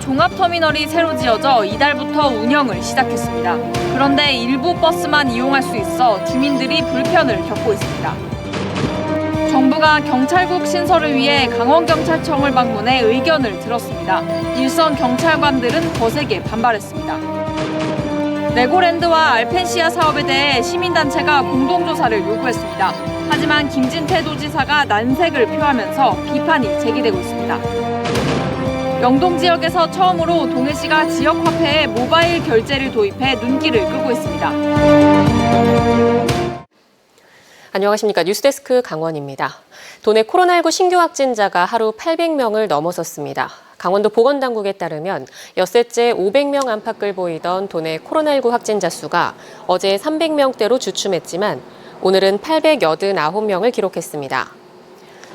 종합터미널이 새로 지어져 이달부터 운영을 시작했습니다. 그런데 일부 버스만 이용할 수 있어 주민들이 불편을 겪고 있습니다. 정부가 경찰국 신설을 위해 강원경찰청을 방문해 의견을 들었습니다. 일선 경찰관들은 거세게 반발했습니다. 레고랜드와 알펜시아 사업에 대해 시민단체가 공동조사를 요구했습니다. 하지만 김진태 도지사가 난색을 표하면서 비판이 제기되고 있습니다. 영동 지역에서 처음으로 동해시가 지역화폐에 모바일 결제를 도입해 눈길을 끄고 있습니다. 안녕하십니까. 뉴스데스크 강원입니다. 도내 코로나19 신규 확진자가 하루 800명을 넘어섰습니다. 강원도 보건당국에 따르면 엿새째 500명 안팎을 보이던 도내 코로나19 확진자 수가 어제 300명대로 주춤했지만 오늘은 889명을 기록했습니다.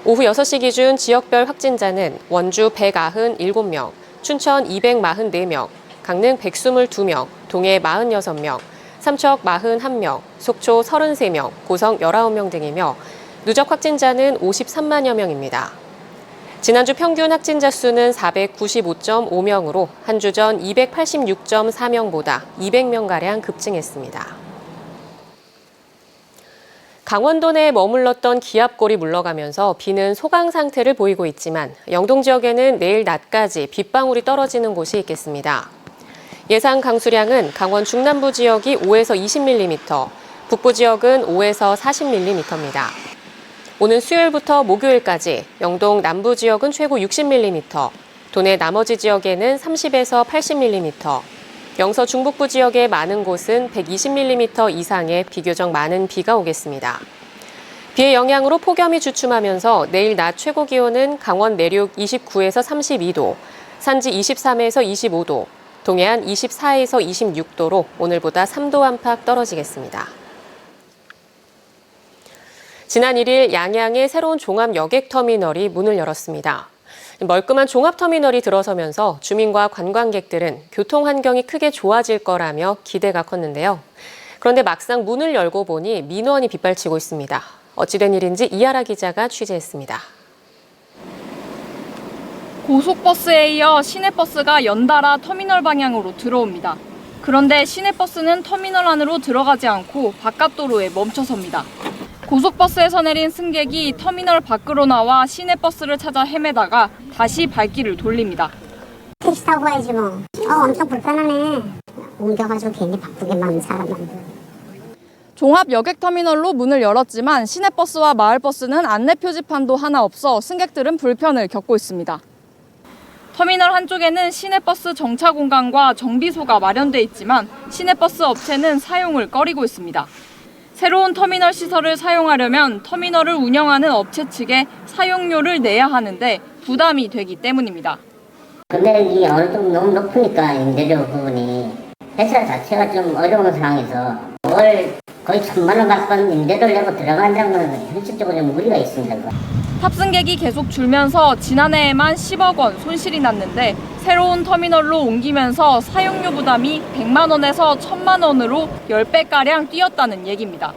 오후 6시 기준 지역별 확진자는 원주 197명, 춘천 244명, 강릉 122명, 동해 46명, 삼척 41명, 속초 33명, 고성 19명 등이며 누적 확진자는 53만여 명입니다. 지난주 평균 확진자 수는 495.5명으로 한 주 전 286.4명보다 200명가량 급증했습니다. 강원도 내에 머물렀던 기압골이 물러가면서 비는 소강 상태를 보이고 있지만 영동 지역에는 내일 낮까지 빗방울이 떨어지는 곳이 있겠습니다. 예상 강수량은 강원 중남부 지역이 5에서 20mm, 북부 지역은 5에서 40mm입니다. 오는 수요일부터 목요일까지 영동 남부 지역은 최고 60mm, 도내 나머지 지역에는 30에서 80mm, 영서 중북부 지역의 많은 곳은 120mm 이상의 비교적 많은 비가 오겠습니다. 비의 영향으로 폭염이 주춤하면서 내일 낮 최고 기온은 강원 내륙 29에서 32도, 산지 23에서 25도, 동해안 24에서 26도로 오늘보다 3도 안팎 떨어지겠습니다. 지난 1일 양양의 새로운 종합 여객터미널이 문을 열었습니다. 멀끔한 종합터미널이 들어서면서 주민과 관광객들은 교통 환경이 크게 좋아질 거라며 기대가 컸는데요. 그런데 막상 문을 열고 보니 민원이 빗발치고 있습니다. 어찌된 일인지 이하라 기자가 취재했습니다. 고속버스에 이어 시내버스가 연달아 터미널 방향으로 들어옵니다. 그런데 시내버스는 터미널 안으로 들어가지 않고 바깥도로에 멈춰섭니다. 고속버스에서 내린 승객이 터미널 밖으로 나와 시내버스를 찾아 헤매다가 다시 발길을 돌립니다. 택시 타고 가야지 뭐. 엄청 불편하네. 옮겨가지고 괜히 바쁘게 만든 사람들. 종합 여객터미널로 문을 열었지만 시내버스와 마을버스는 안내 표지판도 하나 없어 승객들은 불편을 겪고 있습니다. 터미널 한쪽에는 시내버스 정차 공간과 정비소가 마련돼 있지만 시내버스 업체는 사용을 꺼리고 있습니다. 새로운 터미널 시설을 사용하려면 터미널을 운영하는 업체 측에 사용료를 내야 하는데 부담이 되기 때문입니다. 금액이 어느 정도 너무 높으니까 임대료 부분이 회사 자체가 좀 어려운 상황에서 월 거의 1,000만 원 가까운 임대료를 내고 들어간다는 건 현실적으로 좀 무리가 있습니다. 탑승객이 계속 줄면서 지난해에만 10억 원 손실이 났는데 새로운 터미널로 옮기면서 사용료 부담이 100만 원에서 1,000만 원으로 10배가량 뛰었다는 얘기입니다.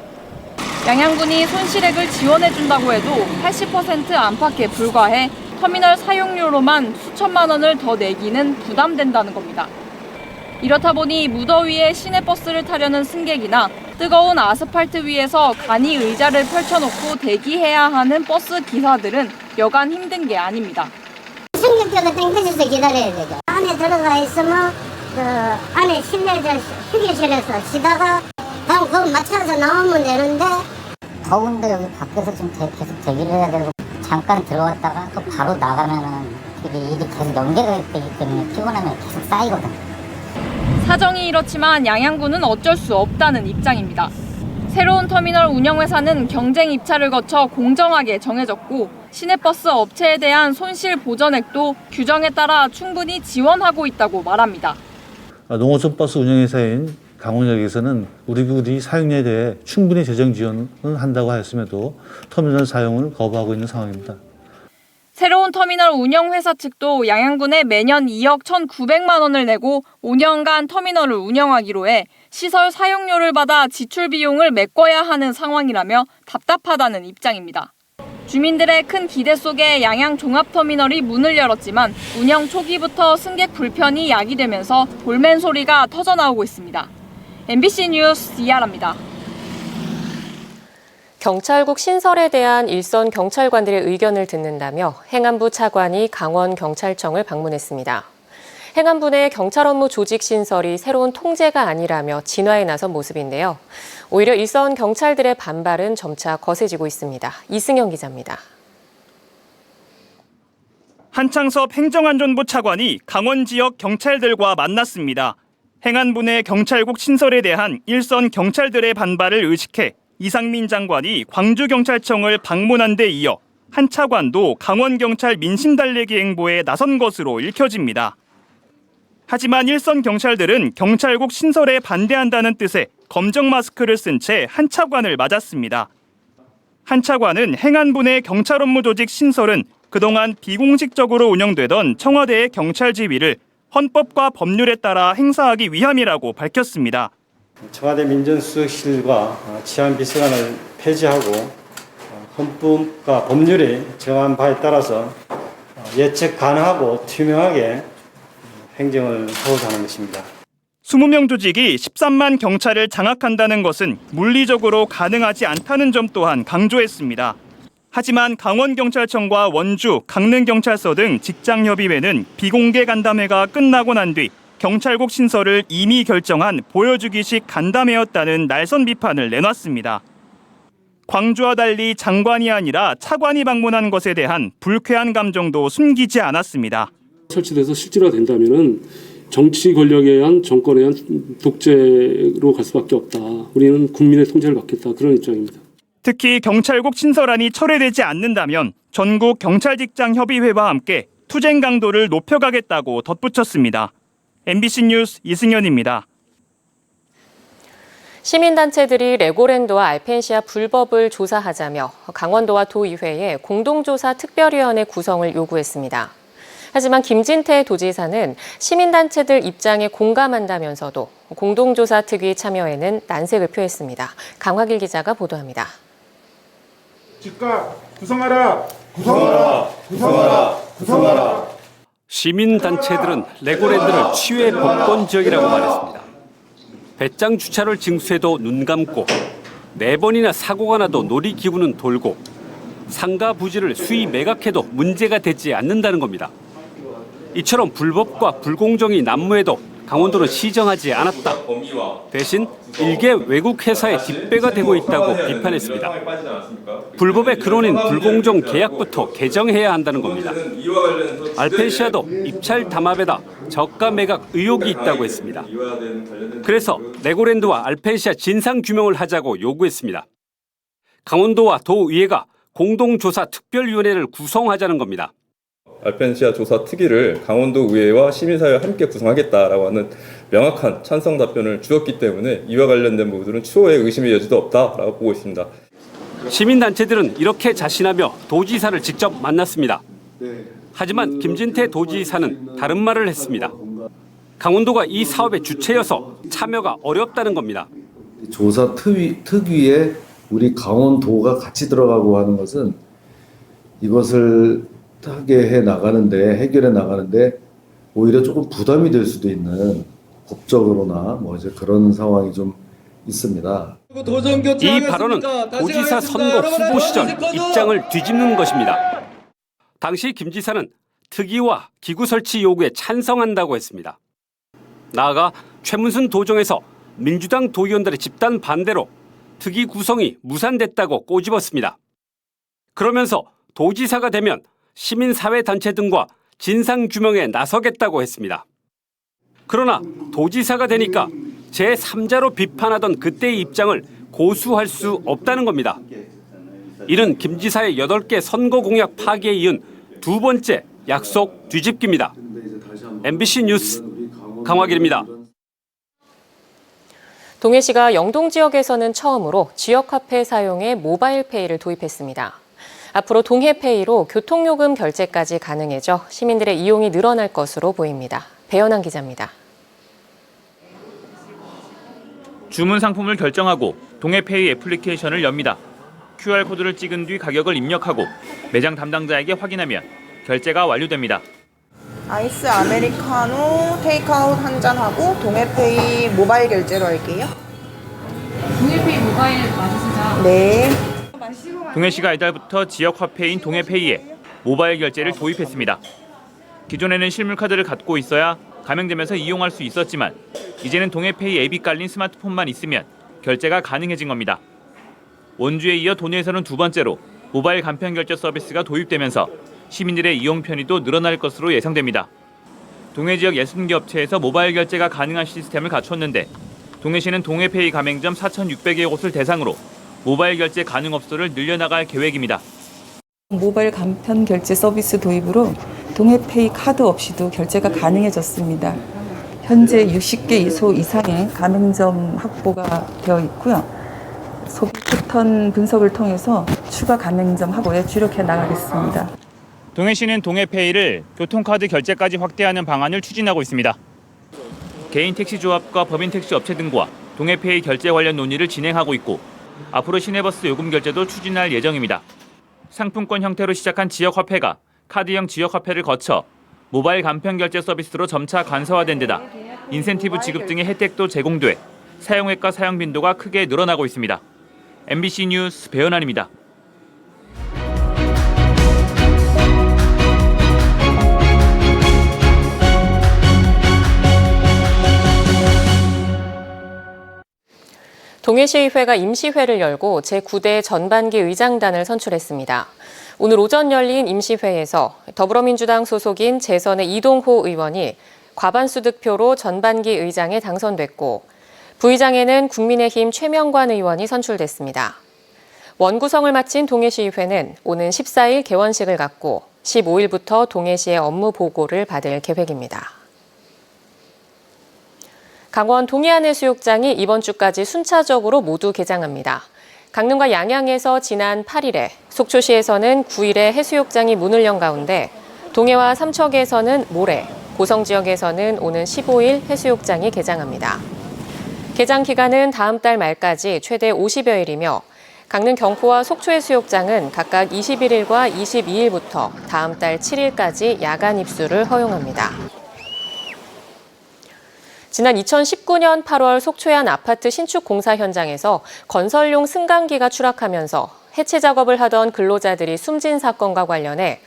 양양군이 손실액을 지원해준다고 해도 80% 안팎에 불과해 터미널 사용료로만 수천만 원을 더 내기는 부담된다는 겁니다. 이렇다 보니 무더위에 시내버스를 타려는 승객이나 뜨거운 아스팔트 위에서 간이 의자를 펼쳐놓고 대기해야 하는 버스 기사들은 여간 힘든 게 아닙니다. 승객들은 땡볕에서 기다려야 되죠. 안에 들어가 있으면 안에 실내에서 휴게실에서 쉬다가 다음 그거 맞춰서 나오면 되는데 더운데 여기 밖에서 좀 계속 대기를 해야 되고 잠깐 들어왔다가 또 바로 나가면은 이게 일이 계속 연계가 되기 때문에 피곤하면 계속 쌓이거든요. 사정이 이렇지만 양양군은 어쩔 수 없다는 입장입니다. 새로운 터미널 운영회사는 경쟁 입찰을 거쳐 공정하게 정해졌고 시내버스 업체에 대한 손실 보전액도 규정에 따라 충분히 지원하고 있다고 말합니다. 농어촌버스 운영회사인 강원역에서는 우리 사용료에 대해 충분히 재정 지원을 한다고 하였음에도 터미널 사용을 거부하고 있는 상황입니다. 새로운 터미널 운영회사 측도 양양군에 매년 2억 1,900만 원을 내고 5년간 터미널을 운영하기로 해 시설 사용료를 받아 지출 비용을 메꿔야 하는 상황이라며 답답하다는 입장입니다. 주민들의 큰 기대 속에 양양 종합터미널이 문을 열었지만 운영 초기부터 승객 불편이 야기되면서 볼멘 소리가 터져나오고 있습니다. MBC 뉴스 이하라입니다. 경찰국 신설에 대한 일선 경찰관들의 의견을 듣는다며 행안부 차관이 강원경찰청을 방문했습니다. 행안부 내 경찰 업무 조직 신설이 새로운 통제가 아니라며 진화에 나선 모습인데요. 오히려 일선 경찰들의 반발은 점차 거세지고 있습니다. 이승영 기자입니다. 한창섭 행정안전부 차관이 강원 지역 경찰들과 만났습니다. 행안부 내 경찰국 신설에 대한 일선 경찰들의 반발을 의식해 이상민 장관이 광주경찰청을 방문한 데 이어 한 차관도 강원경찰 민심달래기 행보에 나선 것으로 읽혀집니다. 하지만 일선 경찰들은 경찰국 신설에 반대한다는 뜻의 검정 마스크를 쓴 채 한 차관을 맞았습니다. 한 차관은 행안부 내 경찰 업무 조직 신설은 그동안 비공식적으로 운영되던 청와대의 경찰 지휘를 헌법과 법률에 따라 행사하기 위함이라고 밝혔습니다. 청와대 민정수석실과 치안비서관을 폐지하고 헌법과 법률이 정한 바에 따라서 예측 가능하고 투명하게 행정을 하고자 하는 것입니다. 20명 조직이 13만 경찰을 장악한다는 것은 물리적으로 가능하지 않다는 점 또한 강조했습니다. 하지만 강원경찰청과 원주, 강릉경찰서 등 직장협의회는 비공개 간담회가 끝나고 난 뒤 경찰국 신설을 이미 결정한 보여주기식 간담회였다는 날선 비판을 내놨습니다. 광주와 달리 장관이 아니라 차관이 방문한 것에 대한 불쾌한 감정도 숨기지 않았습니다. 설치돼서 실질화된다면은 정치 권력에 의한 정권에 의한 독재로 갈 수밖에 없다. 우리는 국민의 통제를 받겠다. 그런 입장입니다. 특히 경찰국 신설안이 철회되지 않는다면 전국 경찰직장협의회와 함께 투쟁 강도를 높여가겠다고 덧붙였습니다. MBC 뉴스 이승현입니다. 시민단체들이 레고랜드와 알펜시아 불법을 조사하자며 강원도와 도의회에 공동조사 특별위원회 구성을 요구했습니다. 하지만 김진태 도지사는 시민단체들 입장에 공감한다면서도 공동조사 특위 참여에는 난색을 표했습니다. 강화길 기자가 보도합니다. 즉각 구성하라! 구성하라! 구성하라! 구성하라! 시민단체들은 레고랜드를 치외 복권 지역이라고 말했습니다. 배짱 주차를 징수해도 눈 감고 4번이나 사고가 나도 놀이기구는 돌고 상가 부지를 수의 매각해도 문제가 되지 않는다는 겁니다. 이처럼 불법과 불공정이 난무해도 강원도는 시정하지 않았다. 대신 일개 외국 회사의 뒷배가 되고 있다고 비판했습니다. 불법의 근원인 불공정 계약부터 개정해야 한다는 겁니다. 알펜시아도 입찰 담합에다 저가 매각 의혹이 있다고 했습니다. 그래서 레고랜드와 알펜시아 진상 규명을 하자고 요구했습니다. 강원도와 도의회가 공동조사 특별위원회를 구성하자는 겁니다. 알펜시아 조사 특위를 강원도 의회와 시민사회와 함께 구성하겠다라고 하는 명확한 찬성 답변을 주었기 때문에 이와 관련된 부분들은 추후에 의심의 여지도 없다라고 보고 있습니다. 시민단체들은 이렇게 자신하며 도지사를 직접 만났습니다. 하지만 김진태 도지사는 다른 말을 했습니다. 강원도가 이 사업의 주체여서 참여가 어렵다는 겁니다. 조사 특위에 우리 강원도가 같이 들어가고 하는 것은 이것을 하게 해 나가는데 해결해 나가는데 오히려 조금 부담이 될 수도 있는 법적으로나 뭐 이제 그런 상황이 좀 있습니다. 이 발언은 도지사 선거 후보 시절 입장을 뒤집는 것입니다. 당시 김 지사는 특위와 기구 설치 요구에 찬성한다고 했습니다. 나아가 최문순 도정에서 민주당 도의원들의 집단 반대로 특위 구성이 무산됐다고 꼬집었습니다. 그러면서 도지사가 되면 시민사회단체 등과 진상규명에 나서겠다고 했습니다. 그러나 도지사가 되니까 제3자로 비판하던 그때의 입장을 고수할 수 없다는 겁니다. 이는 김 지사의 8개 선거 공약 파기에 이은 두 번째 약속 뒤집기입니다. MBC 뉴스 강화길입니다. 동해시가 영동 지역에서는 처음으로 지역화폐 사용에 모바일페이를 도입했습니다. 앞으로 동해페이로 교통요금 결제까지 가능해져 시민들의 이용이 늘어날 것으로 보입니다. 배현환 기자입니다. 주문 상품을 결정하고 동해페이 애플리케이션을 엽니다. QR코드를 찍은 뒤 가격을 입력하고 매장 담당자에게 확인하면 결제가 완료됩니다. 아이스 아메리카노 테이크아웃 한 잔하고 동해페이 모바일 결제로 할게요. 동해페이 모바일 맞으시죠? 네. 동해시가 이달부터 지역 화폐인 동해페이에 모바일 결제를 도입했습니다. 기존에는 실물카드를 갖고 있어야 가맹점에서 이용할 수 있었지만 이제는 동해페이 앱이 깔린 스마트폰만 있으면 결제가 가능해진 겁니다. 원주에 이어 도내에서는 두 번째로 모바일 간편 결제 서비스가 도입되면서 시민들의 이용 편의도 늘어날 것으로 예상됩니다. 동해 지역 60개 업체에서 모바일 결제가 가능한 시스템을 갖췄는데 동해시는 동해페이 가맹점 4,600여 곳을 대상으로 모바일 결제 가능 업소를 늘려나갈 계획입니다. 모바일 간편 결제 서비스 도입으로 동해페이 카드 없이도 결제가 가능해졌습니다. 현재 60개 이상의 가맹점 확보가 되어 있고요. 소비 패턴 분석을 통해서 추가 가맹점 확보에 주력해 나가겠습니다. 동해시는 동해페이를 교통카드 결제까지 확대하는 방안을 추진하고 있습니다. 개인 택시조합과 법인 택시 업체 등과 동해페이 결제 관련 논의를 진행하고 있고 앞으로 시내버스 요금 결제도 추진할 예정입니다. 상품권 형태로 시작한 지역화폐가 카드형 지역화폐를 거쳐 모바일 간편 결제 서비스로 점차 간소화된 데다 인센티브 지급 등의 혜택도 제공돼 사용액과 사용 빈도가 크게 늘어나고 있습니다. MBC 뉴스 배현환입니다. 동해시의회가 임시회를 열고 제9대 전반기 의장단을 선출했습니다. 오늘 오전 열린 임시회에서 더불어민주당 소속인 재선의 이동호 의원이 과반수 득표로 전반기 의장에 당선됐고 부의장에는 국민의힘 최명관 의원이 선출됐습니다. 원구성을 마친 동해시의회는 오는 14일 개원식을 갖고 15일부터 동해시의 업무 보고를 받을 계획입니다. 강원 동해안해수욕장이 이번 주까지 순차적으로 모두 개장합니다. 강릉과 양양에서 지난 8일에, 속초시에서는 9일에 해수욕장이 문을 연 가운데 동해와 삼척에서는 모레, 고성 지역에서는 오는 15일 해수욕장이 개장합니다. 개장 기간은 다음 달 말까지 최대 50여일이며 강릉 경포와 속초해수욕장은 각각 21일과 22일부터 다음 달 7일까지 야간 입수를 허용합니다. 지난 2019년 8월 속초의 한 아파트 신축 공사 현장에서 건설용 승강기가 추락하면서 해체 작업을 하던 근로자들이 숨진 사건과 관련해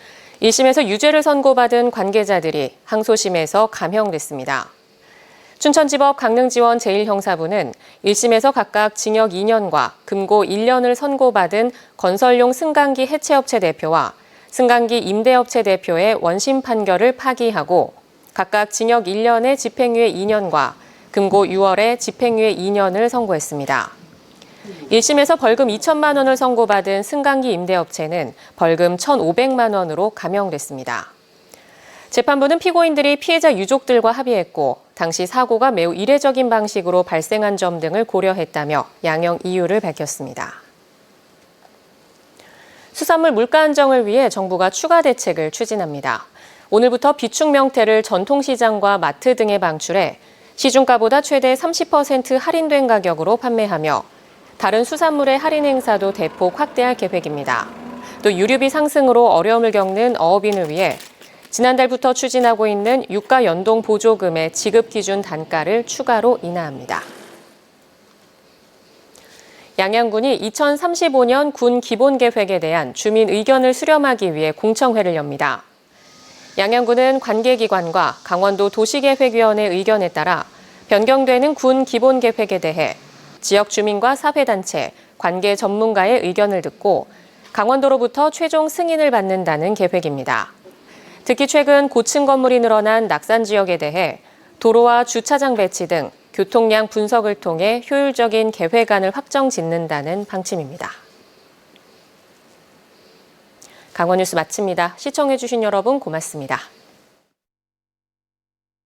1심에서 유죄를 선고받은 관계자들이 항소심에서 감형됐습니다. 춘천지법 강릉지원 제1형사부는 1심에서 각각 징역 2년과 금고 1년을 선고받은 건설용 승강기 해체업체 대표와 승강기 임대업체 대표의 원심 판결을 파기하고 각각 징역 1년에 집행유예 2년과 금고 6월에 집행유예 2년을 선고했습니다. 1심에서 벌금 2천만 원을 선고받은 승강기 임대업체는 벌금 1,500만 원으로 감형됐습니다. 재판부는 피고인들이 피해자 유족들과 합의했고 당시 사고가 매우 이례적인 방식으로 발생한 점 등을 고려했다며 양형 이유를 밝혔습니다. 수산물 물가 안정을 위해 정부가 추가 대책을 추진합니다. 오늘부터 비축 명태를 전통시장과 마트 등에 방출해 시중가보다 최대 30% 할인된 가격으로 판매하며 다른 수산물의 할인 행사도 대폭 확대할 계획입니다. 또 유류비 상승으로 어려움을 겪는 어업인을 위해 지난달부터 추진하고 있는 유가 연동 보조금의 지급 기준 단가를 추가로 인하합니다. 양양군이 2035년 군 기본계획에 대한 주민 의견을 수렴하기 위해 공청회를 엽니다. 양양군은 관계기관과 강원도 도시계획위원회 의견에 따라 변경되는 군 기본계획에 대해 지역 주민과 사회단체, 관계 전문가의 의견을 듣고 강원도로부터 최종 승인을 받는다는 계획입니다. 특히 최근 고층 건물이 늘어난 낙산 지역에 대해 도로와 주차장 배치 등 교통량 분석을 통해 효율적인 계획안을 확정 짓는다는 방침입니다. 강원뉴스 마칩니다. 시청해주신 여러분 고맙습니다.